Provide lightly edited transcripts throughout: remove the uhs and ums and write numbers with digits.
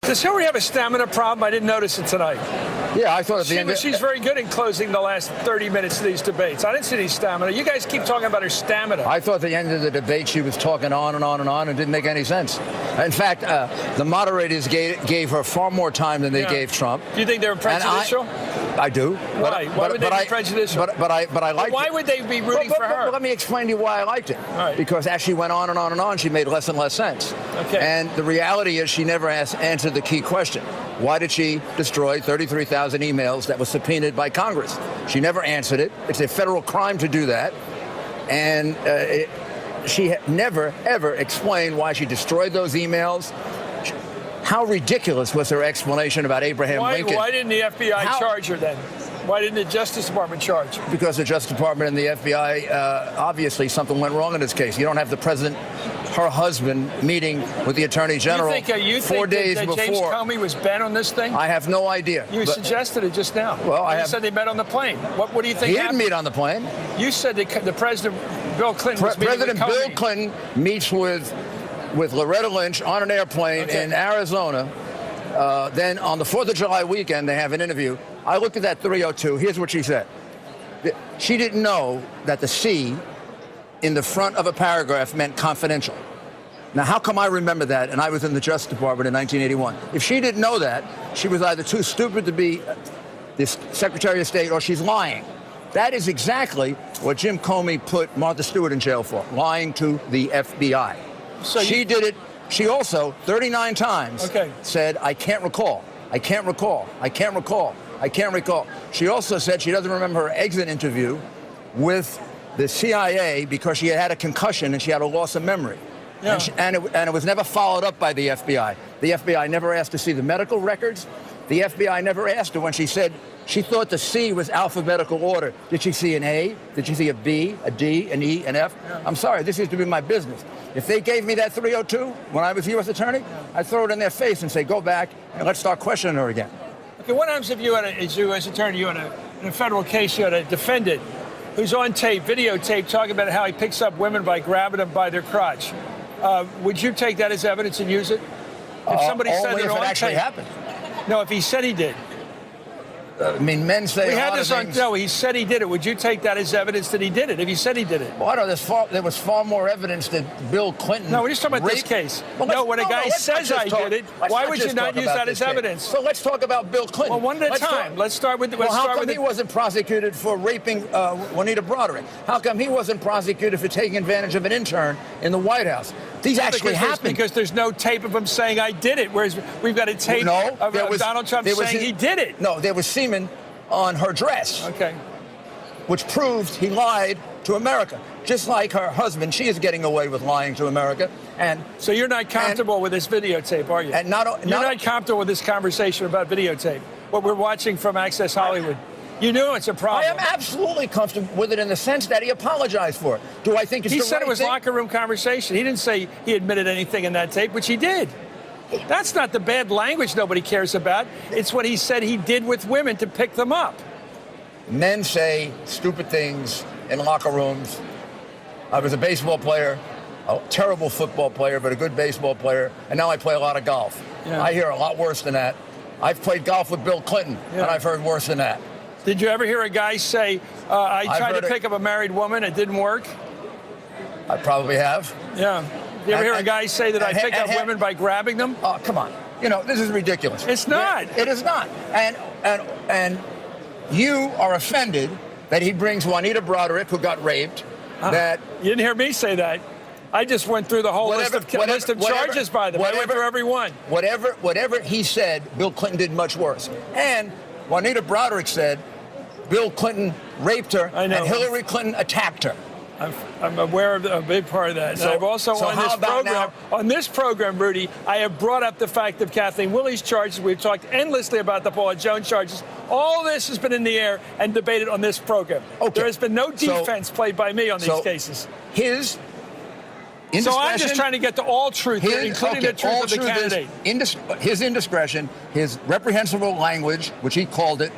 Does Hillary have a stamina problem? I didn't notice it tonight. Yeah, I thought at the end. She's very good in closing the last 30 minutes of these debates. I didn't see any stamina. You guys keep talking about her stamina. I thought at the end of the debate she was talking on and on and on and didn't make any sense. In fact, the moderators gave her far more time than they gave Trump. Do you think they were prejudicial? I do. Why? Why would they be prejudicial? But I liked it. Why would they be rooting for her? But let me explain to you why I liked it. Right. Because as she went on and on and on, she made less and less sense. Okay. And the reality is she never answered the key question. Why did she destroy 33,000 emails that were subpoenaed by Congress? She never answered it. It's a federal crime to do that. And she never, ever explained why she destroyed those emails. How ridiculous was her explanation about Abraham Lincoln? Why didn't the FBI charge her then? Why didn't the Justice Department charge? Because the Justice Department and the FBI, obviously something went wrong in this case. You don't have the president, her husband, meeting with the Attorney General you 4 days that before. James Comey was bent on this thing? I have no idea. You suggested it just now. Well, you said they met on the plane. What do you think He happened? didn't meet on the plane. You said the President, Bill Clinton, was meeting with Comey. President Bill Clinton meets with Loretta Lynch on an airplane in Arizona. Then on the 4th of July weekend, they have an interview. I looked at that 302. Here's what she said. She didn't know that the C in the front of a paragraph meant confidential. Now, how come I remember that? And I was in the Justice Department in 1981. If she didn't know that, she was either too stupid to be the Secretary of State or she's lying. That is exactly what Jim Comey put Martha Stewart in jail for, lying to the FBI. So she did it. She also, 39 times, said, I can't recall. I can't recall. I can't recall. I can't recall. She also said she doesn't remember her exit interview with the CIA because she had a concussion and she had a loss of memory. Yeah. And it was never followed up by the FBI. The FBI never asked to see the medical records. The FBI never asked her when she said she thought the C was alphabetical order. Did she see an A? Did she see a B, a D, an E, an F? Yeah. I'm sorry, this used to be my business. If they gave me that 302 when I was U.S. Attorney, I'd throw it in their face and say, go back and let's start questioning her again. Okay, what happens if you had as U.S. Attorney, you in a federal case, you had a defendant who's on tape, videotape, talking about how he picks up women by grabbing them by their crotch? Would you take that as evidence and use it? If somebody said only if it actually happened. No, if he said he did. I mean, men say we a had lot this of on. things. No, he said he did it. Would you take that as evidence that he did it? If he said he did it. Well, I know there was far more evidence that Bill Clinton. No, we're just talking about this case. Well, no, when a guy says I did it, why would you not use that as evidence? So let's talk about Bill Clinton. Well, one at a time. Let's start with. Well, how come he wasn't prosecuted for raping Juanita Broderick? How come he wasn't prosecuted for taking advantage of an intern in the White House? These actually happened. Because there's no tape of him saying I did it, whereas we've got a tape of Donald Trump saying he did it. No, there was semen on her dress. Okay. Which proved he lied to America. Just like her husband, she is getting away with lying to America. And so you're not comfortable with this videotape, are you? And you're not comfortable with this conversation about videotape, what we're watching from Access Hollywood. You knew it's a problem. I am absolutely comfortable with it in the sense that he apologized for it. Do I think it's the right thing? He said it was locker room conversation. He didn't say he admitted anything in that tape, which he did. That's not the bad language nobody cares about. It's what he said he did with women to pick them up. Men say stupid things in locker rooms. I was a baseball player, a terrible football player, but a good baseball player, and now I play a lot of golf. Yeah. I hear a lot worse than that. I've played golf with Bill Clinton, and I've heard worse than that. Did you ever hear a guy say, I tried to pick up a married woman, it didn't work? I probably have. Yeah. You ever hear a guy say that I pick up women by grabbing them? Oh, come on. You know, this is ridiculous. It's not. It is not. And you are offended that he brings Juanita Broderick, who got raped, that... You didn't hear me say that. I just went through the whole list of charges by them. I went through every one. Whatever he said, Bill Clinton did much worse. And Juanita Broderick said Bill Clinton raped her and Hillary Clinton attacked her. I'm aware of a big part of that. And I've also on this program, Rudy, I have brought up the fact of Kathleen Willey's charges. We've talked endlessly about the Paula Jones charges. All this has been in the air and debated on this program. Okay. There has been no defense played by me on these cases. So I'm just trying to get to all truth, including the truth of the candidate. His indiscretion, his reprehensible language, which he called it,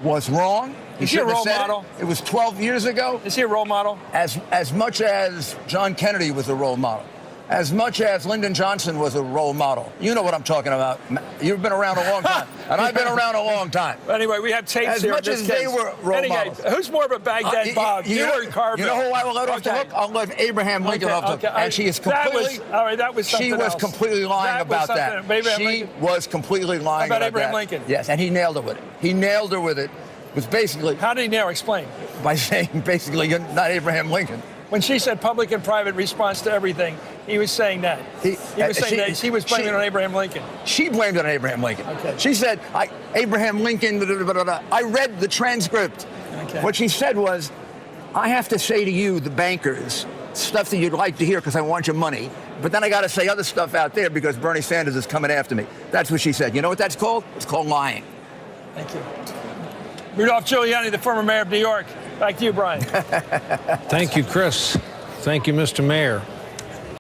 was wrong. Is he a role model? It was 12 years ago. Is he a role model? As much as John Kennedy was a role model. as much as Lyndon Johnson was a role model. You know what I'm talking about. You've been around a long time, and I've been around a long time. Anyway, we have tapes as here. As much as they were role models. Who's more of a Baghdad Bob? You or Carville? You know who I will let off the hook? I'll let Abraham Lincoln off the hook. And she is completely... That was something She was else. completely lying about that. She was completely lying about Abraham Lincoln? Yes, and he nailed it with it. He nailed her with it. It was basically... How did he nail? Explain. By saying, basically, you're not Abraham Lincoln. When she said public and private response to everything, he was saying that. He was saying that he was blaming it on Abraham Lincoln. She blamed it on Abraham Lincoln. Okay. She said, Abraham Lincoln, I read the transcript. Okay. What she said was, I have to say to you, the bankers, stuff that you'd like to hear because I want your money. But then I got to say other stuff out there because Bernie Sanders is coming after me. That's what she said. You know what that's called? It's called lying. Thank you. Rudolph Giuliani, the former mayor of New York. Back to you, Brian. Thank you, Chris. Thank you, Mr. Mayor.